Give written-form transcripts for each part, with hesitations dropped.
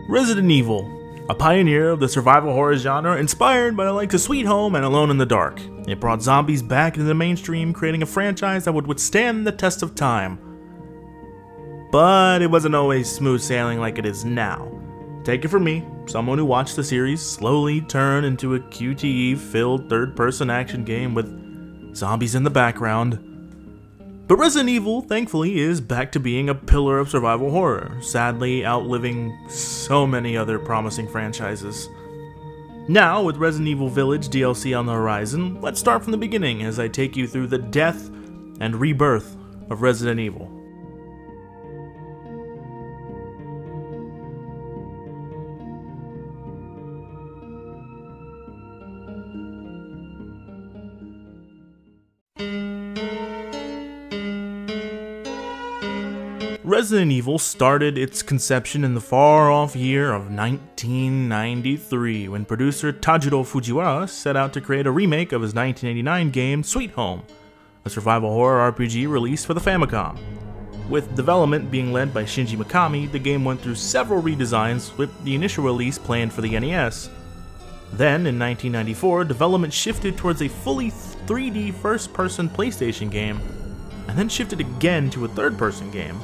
Resident Evil, a pioneer of the survival horror genre inspired by the likes of Sweet Home and Alone in the Dark. It brought zombies back into the mainstream, creating a franchise that would withstand the test of time. But it wasn't always smooth sailing like it is now. Take it from me, someone who watched the series slowly turn into a QTE-filled third-person action game with zombies in the background. But Resident Evil, thankfully, is back to being a pillar of survival horror, sadly outliving so many other promising franchises. Now, with Resident Evil Village DLC on the horizon, let's start from the beginning as I take you through the death and rebirth of Resident Evil. Resident Evil started its conception in the far-off year of 1993 when producer Tajiro Fujiwara set out to create a remake of his 1989 game Sweet Home, a survival horror RPG released for the Famicom. With development being led by Shinji Mikami, the game went through several redesigns with the initial release planned for the NES. Then, in 1994, development shifted towards a fully 3D first-person PlayStation game, and then shifted again to a third-person game.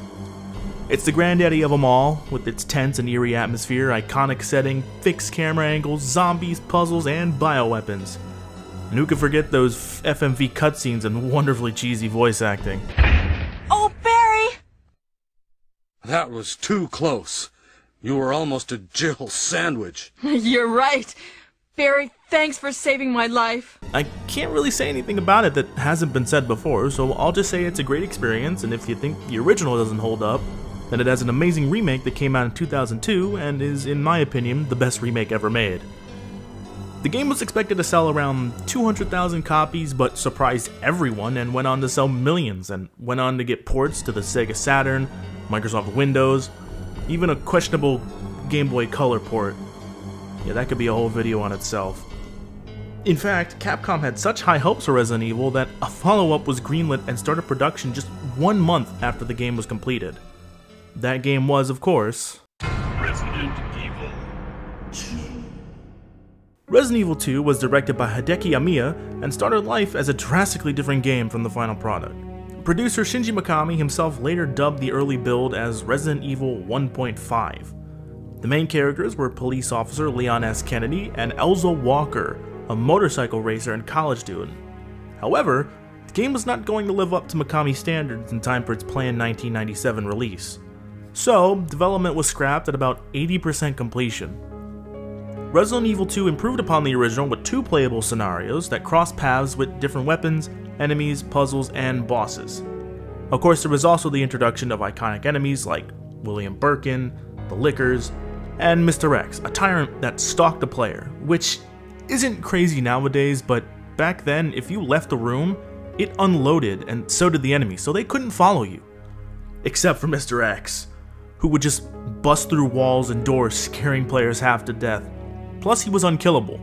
It's the granddaddy of them all, with its tense and eerie atmosphere, iconic setting, fixed camera angles, zombies, puzzles, and bioweapons. And who could forget those FMV cutscenes and wonderfully cheesy voice acting? Oh, Barry! That was too close. You were almost a Jill sandwich. You're right. Barry, thanks for saving my life. I can't really say anything about it that hasn't been said before, so I'll just say it's a great experience, and if you think the original doesn't hold up, then it has an amazing remake that came out in 2002 and is, in my opinion, the best remake ever made. The game was expected to sell around 200,000 copies, but surprised everyone and went on to sell millions, and went on to get ports to the Sega Saturn, Microsoft Windows, even a questionable Game Boy Color port. Yeah, that could be a whole video on itself. In fact, Capcom had such high hopes for Resident Evil that a follow-up was greenlit and started production just 1 month after the game was completed. That game was, of course, Resident Evil 2. Resident Evil 2 was directed by Hideki Yamiya and started life as a drastically different game from the final product. Producer Shinji Mikami himself later dubbed the early build as Resident Evil 1.5. The main characters were police officer Leon S. Kennedy and Elza Walker, a motorcycle racer and college student. However, the game was not going to live up to Mikami's standards in time for its planned 1997 release. So, development was scrapped at about 80% completion. Resident Evil 2 improved upon the original with 2 playable scenarios that crossed paths with different weapons, enemies, puzzles, and bosses. Of course, there was also the introduction of iconic enemies like William Birkin, the Lickers, and Mr. X, a tyrant that stalked the player, which isn't crazy nowadays, but back then, if you left the room, it unloaded, and so did the enemy, so they couldn't follow you. Except for Mr. X, who would just bust through walls and doors, scaring players half to death. Plus, he was unkillable.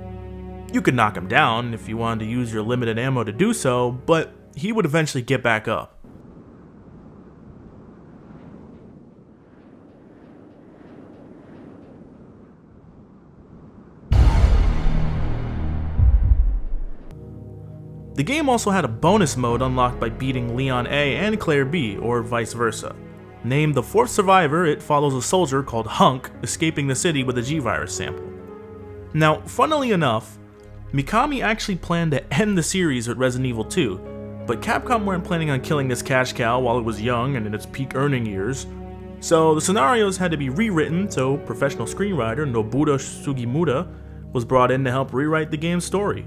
You could knock him down if you wanted to use your limited ammo to do so, but he would eventually get back up. The game also had a bonus mode unlocked by beating Leon A and Claire B, or vice versa. Named the 4th survivor, it follows a soldier called Hunk escaping the city with a G-Virus sample. Now, funnily enough, Mikami actually planned to end the series with Resident Evil 2, but Capcom weren't planning on killing this cash cow while it was young and in its peak earning years, so the scenarios had to be rewritten, so professional screenwriter Nobuta Sugimura was brought in to help rewrite the game's story.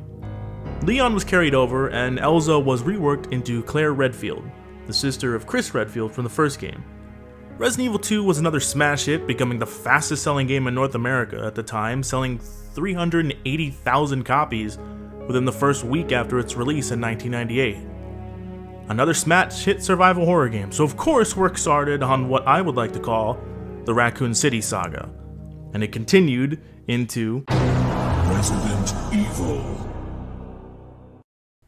Leon was carried over, and Elza was reworked into Claire Redfield, the sister of Chris Redfield from the first game. Resident Evil 2 was another smash hit, becoming the fastest selling game in North America at the time, selling 380,000 copies within the first week after its release in 1998. Another smash hit survival horror game, so of course work started on what I would like to call the Raccoon City saga, and it continued into Resident Evil.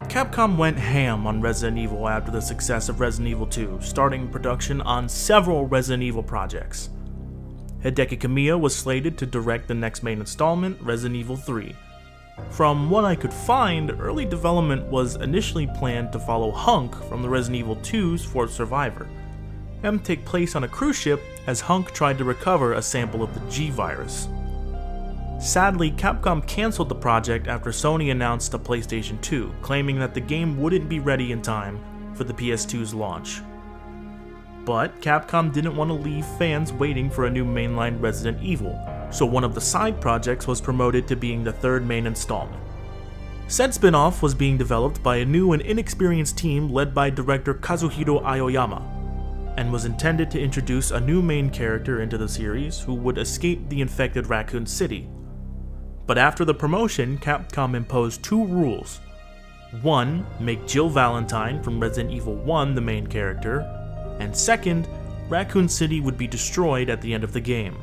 Capcom went ham on Resident Evil after the success of Resident Evil 2, starting production on several Resident Evil projects. Hideki Kamiya was slated to direct the next main installment, Resident Evil 3. From what I could find, early development was initially planned to follow Hunk from the Resident Evil 2's Fourth Survivor, and take place on a cruise ship as Hunk tried to recover a sample of the G virus. Sadly, Capcom cancelled the project after Sony announced a PlayStation 2, claiming that the game wouldn't be ready in time for the PS2's launch. But Capcom didn't want to leave fans waiting for a new mainline Resident Evil, so one of the side projects was promoted to being the third main installment. Said spin-off was being developed by a new and inexperienced team led by director Kazuhiro Aoyama, and was intended to introduce a new main character into the series who would escape the infected Raccoon City. But after the promotion, Capcom imposed two rules. 1. Make Jill Valentine from Resident Evil 1 the main character, and second, Raccoon City would be destroyed at the end of the game.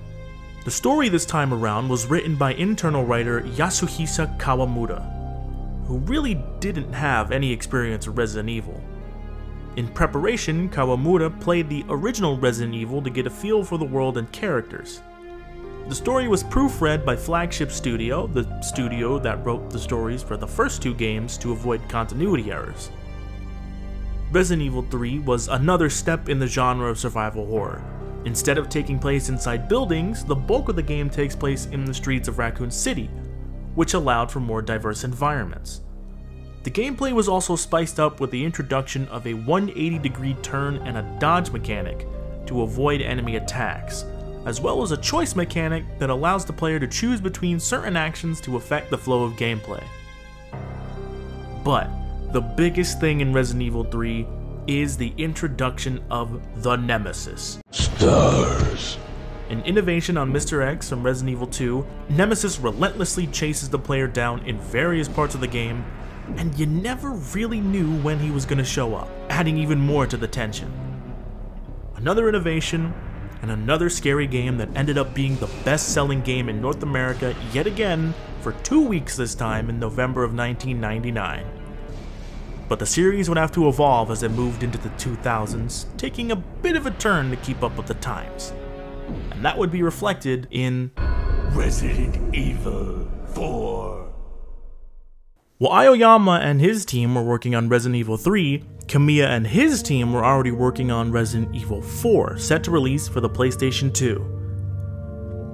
The story this time around was written by internal writer Yasuhisa Kawamura, who really didn't have any experience with Resident Evil. In preparation, Kawamura played the original Resident Evil to get a feel for the world and characters. The story was proofread by Flagship Studio, the studio that wrote the stories for the first two games to avoid continuity errors. Resident Evil 3 was another step in the genre of survival horror. Instead of taking place inside buildings, the bulk of the game takes place in the streets of Raccoon City, which allowed for more diverse environments. The gameplay was also spiced up with the introduction of a 180-degree turn and a dodge mechanic to avoid enemy attacks, as well as a choice mechanic that allows the player to choose between certain actions to affect the flow of gameplay. But the biggest thing in Resident Evil 3 is the introduction of the Nemesis. Stars. An innovation on Mr. X from Resident Evil 2, Nemesis relentlessly chases the player down in various parts of the game, and you never really knew when he was going to show up, adding even more to the tension. Another innovation, and another scary game that ended up being the best-selling game in North America yet again for 2 weeks this time in November of 1999. But the series would have to evolve as it moved into the 2000s, taking a bit of a turn to keep up with the times. And that would be reflected in Resident Evil 4. While Aoyama and his team were working on Resident Evil 3, Kamiya and his team were already working on Resident Evil 4, set to release for the PlayStation 2.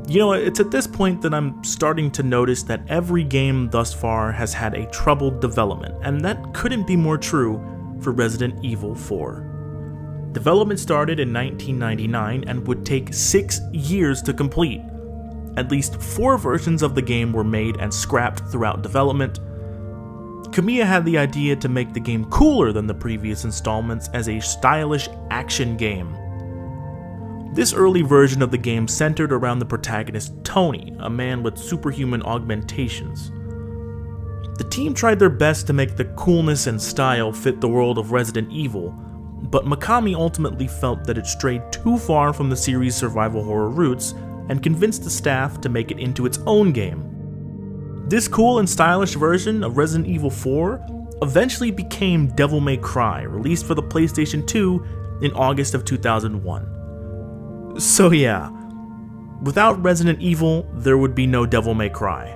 You know, it's at this point that I'm starting to notice that every game thus far has had a troubled development, and that couldn't be more true for Resident Evil 4. Development started in 1999 and would take 6 years to complete. At least 4 versions of the game were made and scrapped throughout development. Kamiya had the idea to make the game cooler than the previous installments as a stylish action game. This early version of the game centered around the protagonist Tony, a man with superhuman augmentations. The team tried their best to make the coolness and style fit the world of Resident Evil, but Mikami ultimately felt that it strayed too far from the series' survival horror roots and convinced the staff to make it into its own game. This cool and stylish version of Resident Evil 4 eventually became Devil May Cry, released for the PlayStation 2 in August of 2001. So yeah, without Resident Evil, there would be no Devil May Cry.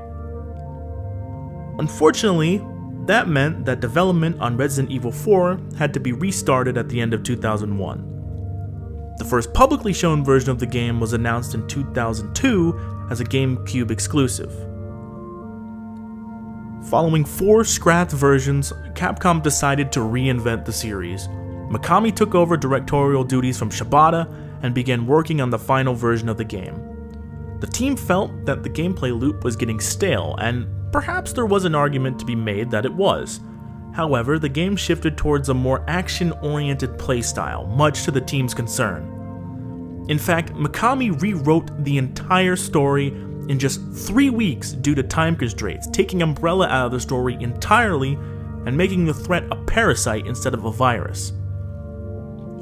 Unfortunately, that meant that development on Resident Evil 4 had to be restarted at the end of 2001. The first publicly shown version of the game was announced in 2002 as a GameCube exclusive. Following 4 scrapped versions, Capcom decided to reinvent the series. Mikami took over directorial duties from Shibata and began working on the final version of the game. The team felt that the gameplay loop was getting stale, and perhaps there was an argument to be made that it was. However, the game shifted towards a more action-oriented playstyle, much to the team's concern. In fact, Mikami rewrote the entire story in just 3 weeks due to time constraints, taking Umbrella out of the story entirely and making the threat a parasite instead of a virus.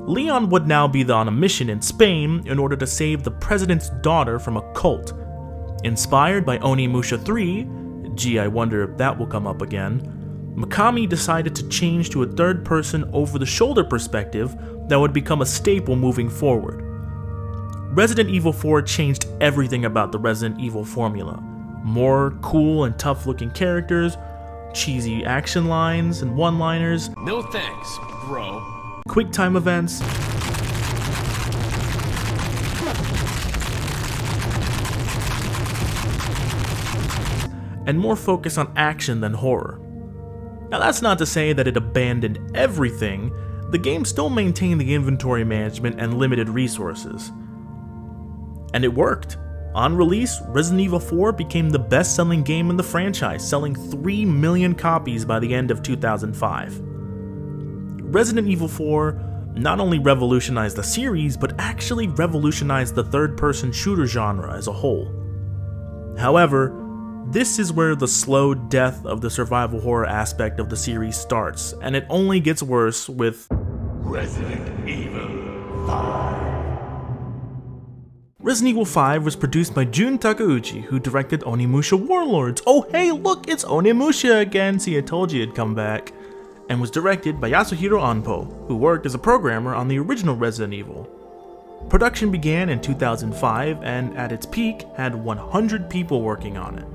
Leon would now be on a mission in Spain in order to save the president's daughter from a cult. Inspired by Onimusha 3, gee, I wonder if that will come up again, Mikami decided to change to a third-person over-the-shoulder perspective that would become a staple moving forward. Resident Evil 4 changed everything about the Resident Evil formula. More cool and tough looking characters, cheesy action lines and one-liners, No thanks, bro. quick time events, and more focus on action than horror. Now that's not to say that it abandoned everything. The game still maintained the inventory management and limited resources. And it worked. On release, Resident Evil 4 became the best-selling game in the franchise, selling 3 million copies by the end of 2005. Resident Evil 4 not only revolutionized the series, but actually revolutionized the third-person shooter genre as a whole. However, this is where the slow death of the survival horror aspect of the series starts, and it only gets worse with Resident Evil 5. Resident Evil 5 was produced by Jun Takeuchi, who directed Onimusha Warlords. Oh hey, look, it's Onimusha again! See, I told you it'd come back. And was directed by Yasuhiro Anpo, who worked as a programmer on the original Resident Evil. Production began in 2005, and at its peak, had 100 people working on it.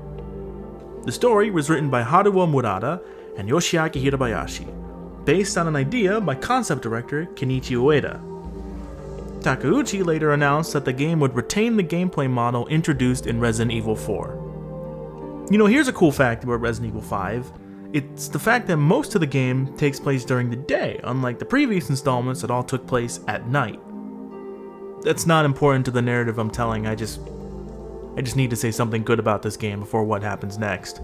The story was written by Haruo Murata and Yoshiaki Hirabayashi, based on an idea by concept director Kenichi Ueda. Takeuchi later announced that the game would retain the gameplay model introduced in Resident Evil 4. You know, here's a cool fact about Resident Evil 5. It's the fact that most of the game takes place during the day, unlike the previous installments that all took place at night. That's not important to the narrative I'm telling, I just need to say something good about this game before what happens next.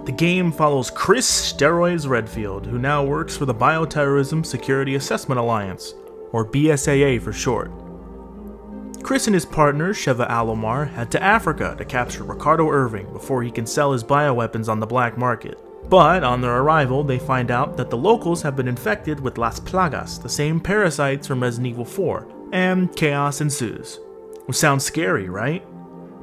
The game follows Chris Steroids Redfield, who now works for the Bioterrorism Security Assessment Alliance, or BSAA for short. Chris and his partner, Sheva Alomar, head to Africa to capture Ricardo Irving before he can sell his bioweapons on the black market. But on their arrival, they find out that the locals have been infected with Las Plagas, the same parasites from Resident Evil 4, and chaos ensues. Which sounds scary, right?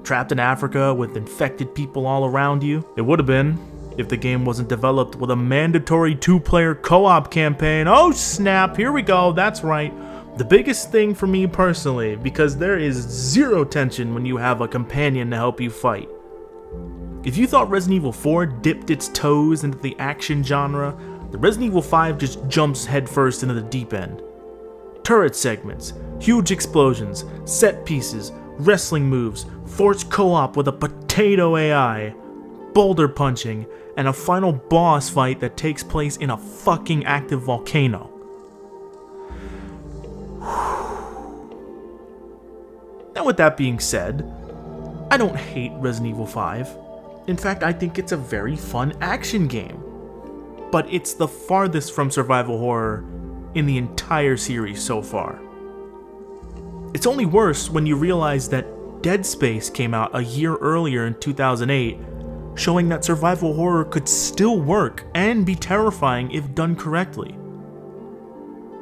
Trapped in Africa with infected people all around you? It would have been, if the game wasn't developed with a mandatory 2-player co-op campaign. Oh snap, here we go, that's right. The biggest thing for me personally, because there is zero tension when you have a companion to help you fight. If you thought Resident Evil 4 dipped its toes into the action genre, the Resident Evil 5 just jumps headfirst into the deep end. Turret segments, huge explosions, set pieces, wrestling moves, forced co-op with a potato AI, boulder punching, and a final boss fight that takes place in a fucking active volcano. Now with that being said, I don't hate Resident Evil 5. In fact, I think it's a very fun action game. But it's the farthest from survival horror in the entire series so far. It's only worse when you realize that Dead Space came out a year earlier in 2008, showing that survival horror could still work and be terrifying if done correctly.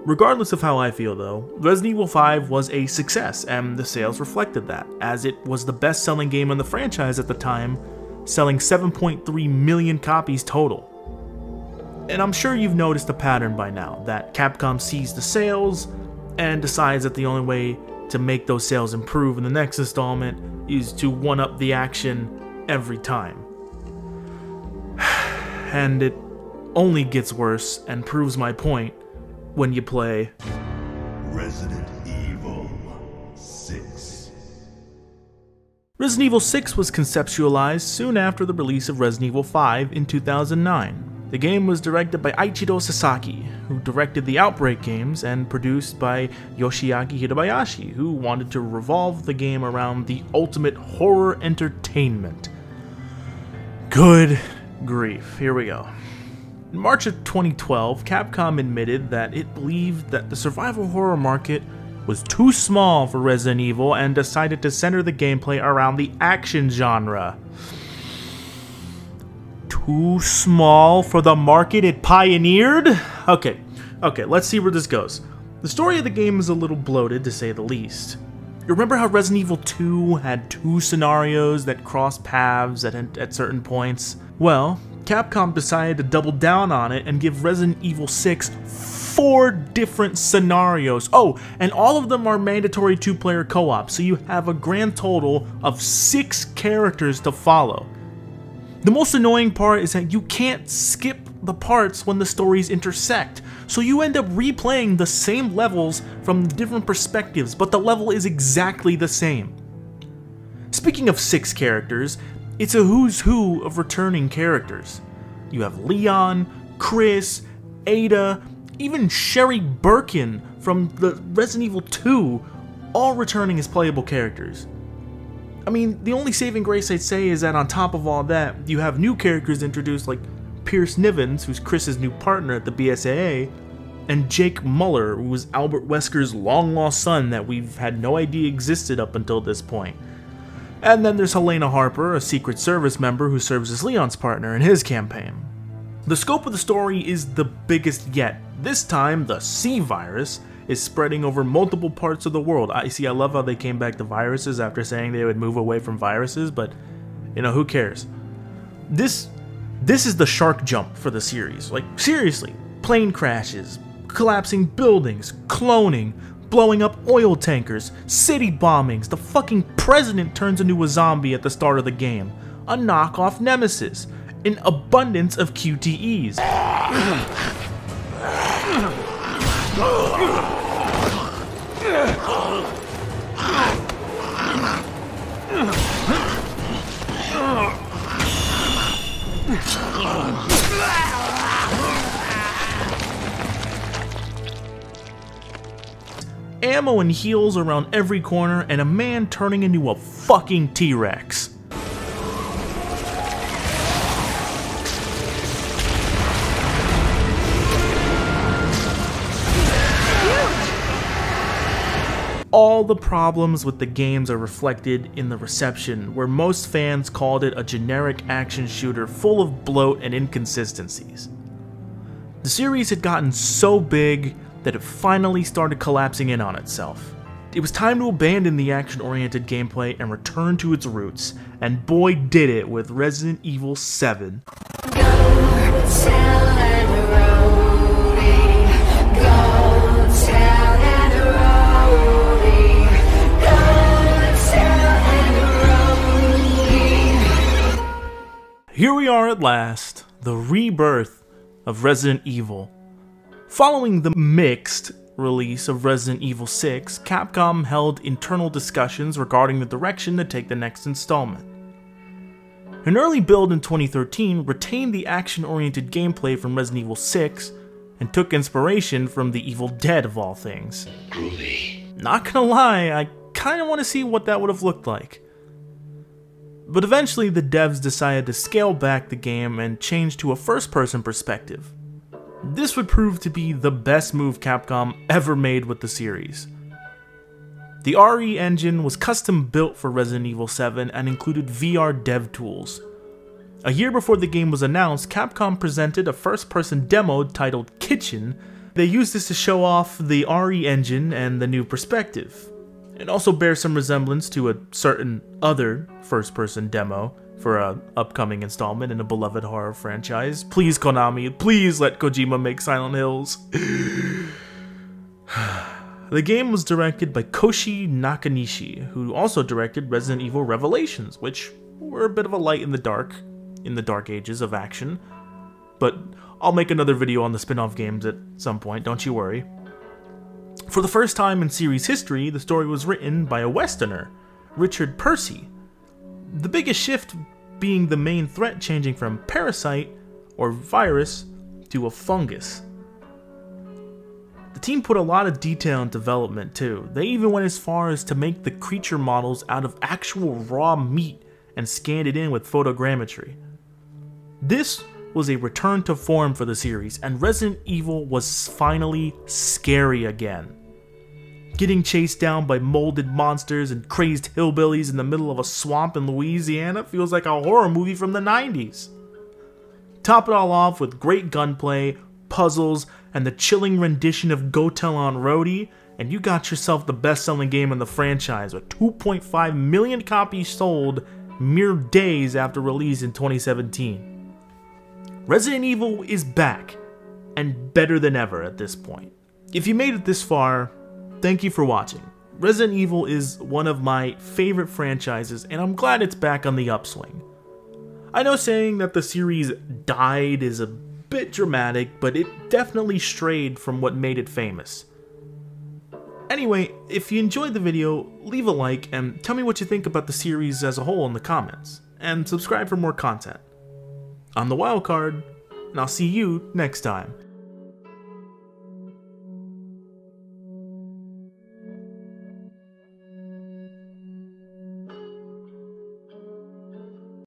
Regardless of how I feel though, Resident Evil 5 was a success, and the sales reflected that, as it was the best-selling game in the franchise at the time, selling 7.3 million copies total. And I'm sure you've noticed a pattern by now, that Capcom sees the sales and decides that the only way to make those sales improve in the next installment is to one-up the action every time. And it only gets worse and proves my point when you play Resident Evil 6. Resident Evil 6 was conceptualized soon after the release of Resident Evil 5 in 2009. The game was directed by Eiichiro Sasaki, who directed the Outbreak games, and produced by Yoshiaki Hirabayashi, who wanted to revolve the game around the ultimate horror entertainment. Good grief, here we go. In March of 2012, Capcom admitted that it believed that the survival horror market was too small for Resident Evil and decided to center the gameplay around the action genre. Too small for the market it pioneered? Okay, let's see where this goes. The story of the game is a little bloated, to say the least. You remember how Resident Evil 2 had 2 scenarios that crossed paths at certain points? Well, Capcom decided to double down on it and give Resident Evil 6 4 different scenarios. Oh, and all of them are mandatory 2-player co-op, so you have a grand total of 6 characters to follow. The most annoying part is that you can't skip the parts when the stories intersect, so you end up replaying the same levels from different perspectives, but the level is exactly the same. Speaking of 6 characters, it's a who's who of returning characters. You have Leon, Chris, Ada, even Sherry Birkin from the Resident Evil 2, all returning as playable characters. I mean, the only saving grace I'd say is that on top of all that, you have new characters introduced like Pierce Nivens, who's Chris's new partner at the BSAA, and Jake Muller, who was Albert Wesker's long-lost son that we've had no idea existed up until this point. And then there's Helena Harper, a Secret Service member who serves as Leon's partner in his campaign. The scope of the story is the biggest yet. This time, the C virus is spreading over multiple parts of the world. I love how they came back to viruses after saying they would move away from viruses, but, you know, who cares? This is the shark jump for the series. Like, seriously, plane crashes, collapsing buildings, cloning, blowing up oil tankers, city bombings, the fucking president turns into a zombie at the start of the game, a knockoff nemesis, an abundance of QTEs. Ammo and heals around every corner, and a man turning into a fucking T-Rex. All the problems with the games are reflected in the reception, where most fans called it a generic action shooter full of bloat and inconsistencies. The series had gotten so big that it finally started collapsing in on itself. It was time to abandon the action-oriented gameplay and return to its roots, and boy did it with Resident Evil 7. Here we are at last, the rebirth of Resident Evil. Following the mixed release of Resident Evil 6, Capcom held internal discussions regarding the direction to take the next installment. An early build in 2013 retained the action-oriented gameplay from Resident Evil 6 and took inspiration from the Evil Dead of all things. Groovy. Not gonna lie, I kinda wanna see what that would have looked like. But eventually the devs decided to scale back the game and change to a first-person perspective. This would prove to be the best move Capcom ever made with the series. The RE engine was custom built for Resident Evil 7 and included VR dev tools. A year before the game was announced, Capcom presented a first-person demo titled Kitchen. They used this to show off the RE engine and the new perspective. It also bears some resemblance to a certain other first-person demo for an upcoming installment in a beloved horror franchise. Please, Konami, please let Kojima make Silent Hills. The game was directed by Koshi Nakanishi, who also directed Resident Evil Revelations, which were a bit of a light in the dark ages of action. But I'll make another video on the spin-off games at some point, don't you worry. For the first time in series history, the story was written by a Westerner, Richard Percy. The biggest shift being the main threat changing from parasite, or virus, to a fungus. The team put a lot of detail in development too. They even went as far as to make the creature models out of actual raw meat and scanned it in with photogrammetry. This was a return to form for the series, and Resident Evil was finally scary again. Getting chased down by molded monsters and crazed hillbillies in the middle of a swamp in Louisiana feels like a horror movie from the 90s. Top it all off with great gunplay, puzzles, and the chilling rendition of Go Tell on Roadie, and you got yourself the best-selling game in the franchise with 2.5 million copies sold mere days after release in 2017. Resident Evil is back, and better than ever at this point. If you made it this far, thank you for watching. Resident Evil is one of my favorite franchises, and I'm glad it's back on the upswing. I know saying that the series died is a bit dramatic, but it definitely strayed from what made it famous. Anyway, if you enjoyed the video, leave a like and tell me what you think about the series as a whole in the comments, and subscribe for more content. I'm the Wildcard, and I'll see you next time.